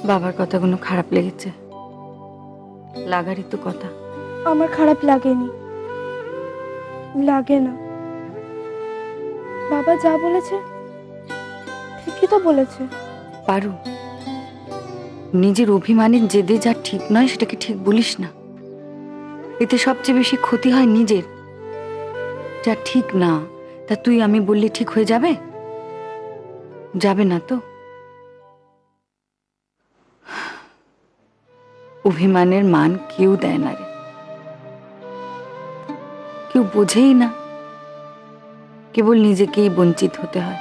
বাবার কথাগুলো খারাপ লেগেছে, লাগারই তো কথা। আমার খারাপ লাগেনি, লাগে না। বাবা যা বলেছে ঠিকই তো বলেছে। পারু, নিজের অভিমানের জেদে যা ঠিক নয় সেটাকে ঠিক বলিস না। এতে সবচেয়ে বেশি ক্ষতি হয় নিজের। যা ঠিক না তা তুই আমি বললে ঠিক হয়ে যাবে? যাবে না তো। অভিমানের মান কেউ দেয় না রে, কেউ বোঝেই না, কেবল নিজেকেই বঞ্চিত হতে হয়।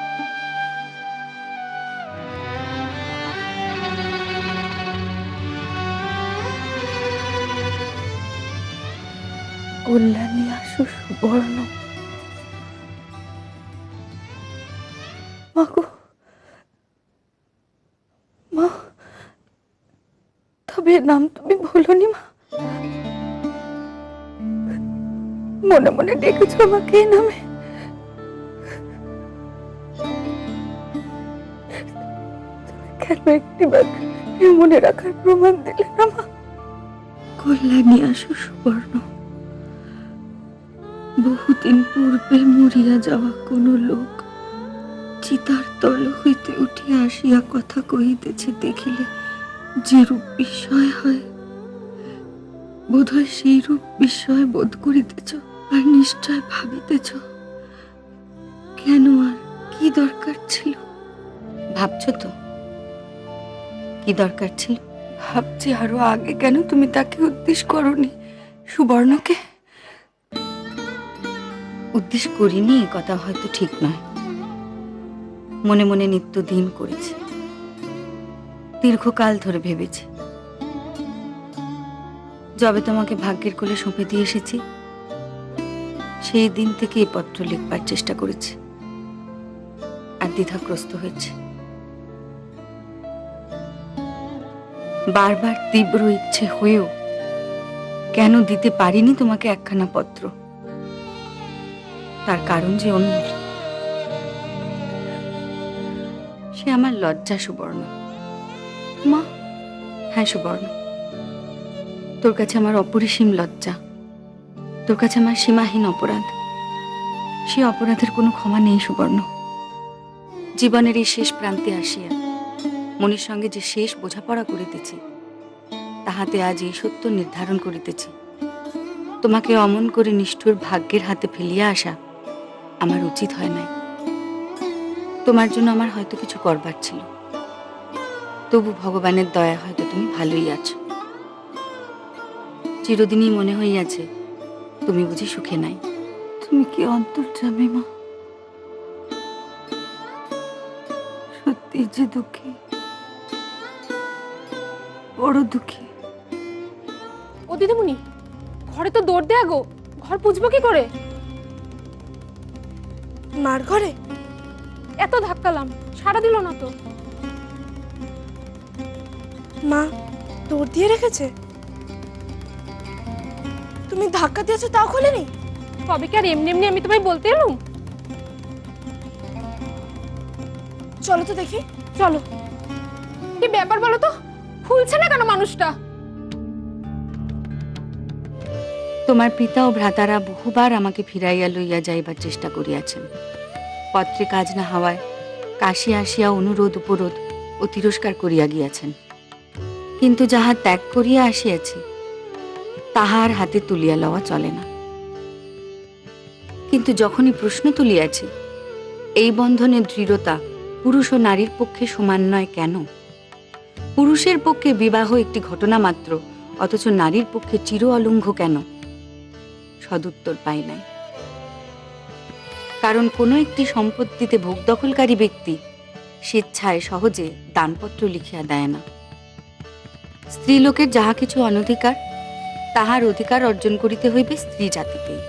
কল্যাণী আসু সুবর্ণ। মাগো, মা, তবে এর নাম তুমি বলোনি মা? মনে মনে ডেকেছো আমাকে এই নামে? কেন একটিবার মনে রাখার প্রমাণ দিলে না মা? কল্যাণী আসু সুবর্ণ, বহুদিন পূর্বে মরিয়া যাওয়া কোন লোক চিতার তল হইতে উঠিয়া আসিয়া কথা কহিতেছে দেখিলে যে রূপ বিস্ময় হয়, বোধহয় সেই রূপ বিস্ময় বোধ করিতেছ, আর নিশ্চয় ভাবিতেছ কেন আর কি দরকার ছিল। ভাবছো তো কি দরকার ছিল? ভাবছি আরো আগে কেন তুমি তাকে উদ্দেশ্য করনি, সুবর্ণকে? উদ্দেশ্য করিনি এ কথা হয়তো ঠিক নয়, মনে মনে নিত্যদিন করেছি, দীর্ঘকাল ধরে ভেবেছি। যবে তোমাকে ভাগ্যের কোলে সঁপে দিয়ে এসেছি সেই দিন থেকে এই পত্র লিখবার চেষ্টা করেছি, আর দ্বিধাগ্রস্ত হয়েছে। বারবার তীব্র ইচ্ছে হয়েও কেন দিতে পারিনি তোমাকে একখানা পত্র, তার কারণ যে অন্য। সে আমার লজ্জা সুবর্ণ। মা, হ্যাঁ সুবর্ণ, তোর কাছে আমার অপরিসীম লজ্জা, তোর কাছে আমার সীমাহীন অপরাধ। সে অপরাধের কোনো ক্ষমা নেই সুবর্ণ। জীবনের এই শেষ প্রান্তে আসিয়া মনের সঙ্গে যে শেষ বোঝাপড়া করিতেছি, তাহাতে আজ এই সত্য নির্ধারণ করিতেছি, তোমাকে অমন করে নিষ্ঠুর ভাগ্যের হাতে ফেলিয়া আসা আমার উচিত হয় নাই। তোমার জন্য আমার হয়তো কিছু করবার ছিল, তবু ভগবানের দয়া হয়তো তুমি ভালোই আছো। চিরদিনই মনে হইয়াছে তুমি বুঝি সুখে নাই। তুমি কি অন্তর্যামী মা? সত্যি যে দুঃখী, বড় দুঃখী। ও দিদিমণি, ঘরে তো দৌড় দেয়া গো, ঘর পুছবো কি করে? মার ঘরে? এত ধাক্কালাম, সাড়া দিল না তো। মা দৌড় দিয়ে রেখেছে? তুমি ধাক্কা দিয়েছো তাও খোলেনি? তবে কি আর এমনি এমনি আমি তোমায় বলতে এলুম? চলো তো দেখি। চলো। কি ব্যাপার বলো তো, খুলছে না কেন মানুষটা? তোমার পিতা ও ভ্রাতারা বহুবার আমাকে ফিরাইয়া লইয়া যাইবার চেষ্টা করিয়াছেন। পত্রে কাজ না হওয়ায় কাশী আসিয়া অনুরোধ উপরোধ ও তিরস্কার করিয়া গিয়াছেন, কিন্তু যাহা ত্যাগ করিয়া আসিয়াছি তাহার হাতে তুলিয়া লওয়া চলে না। কিন্তু যখনই প্রশ্ন তুলিয়াছি এই বন্ধনের দৃঢ়তা পুরুষ ও নারীর পক্ষে সমান নয় কেন, পুরুষের পক্ষে বিবাহ একটি ঘটনা মাত্র, অথচ নারীর পক্ষে চির অলঙ্ঘ কেন, সদুত্তর পাই নাই। কারণ কোনো একটি সম্পত্তিতে ভোগ দখলকারী ব্যক্তি স্বেচ্ছায় সহজে দানপত্র লিখিয়া দেয় না। স্ত্রীলোকের যাহা কিছু অনধিকার, তাহার অধিকার অর্জন করিতে হইবে স্ত্রী জাতিকেই।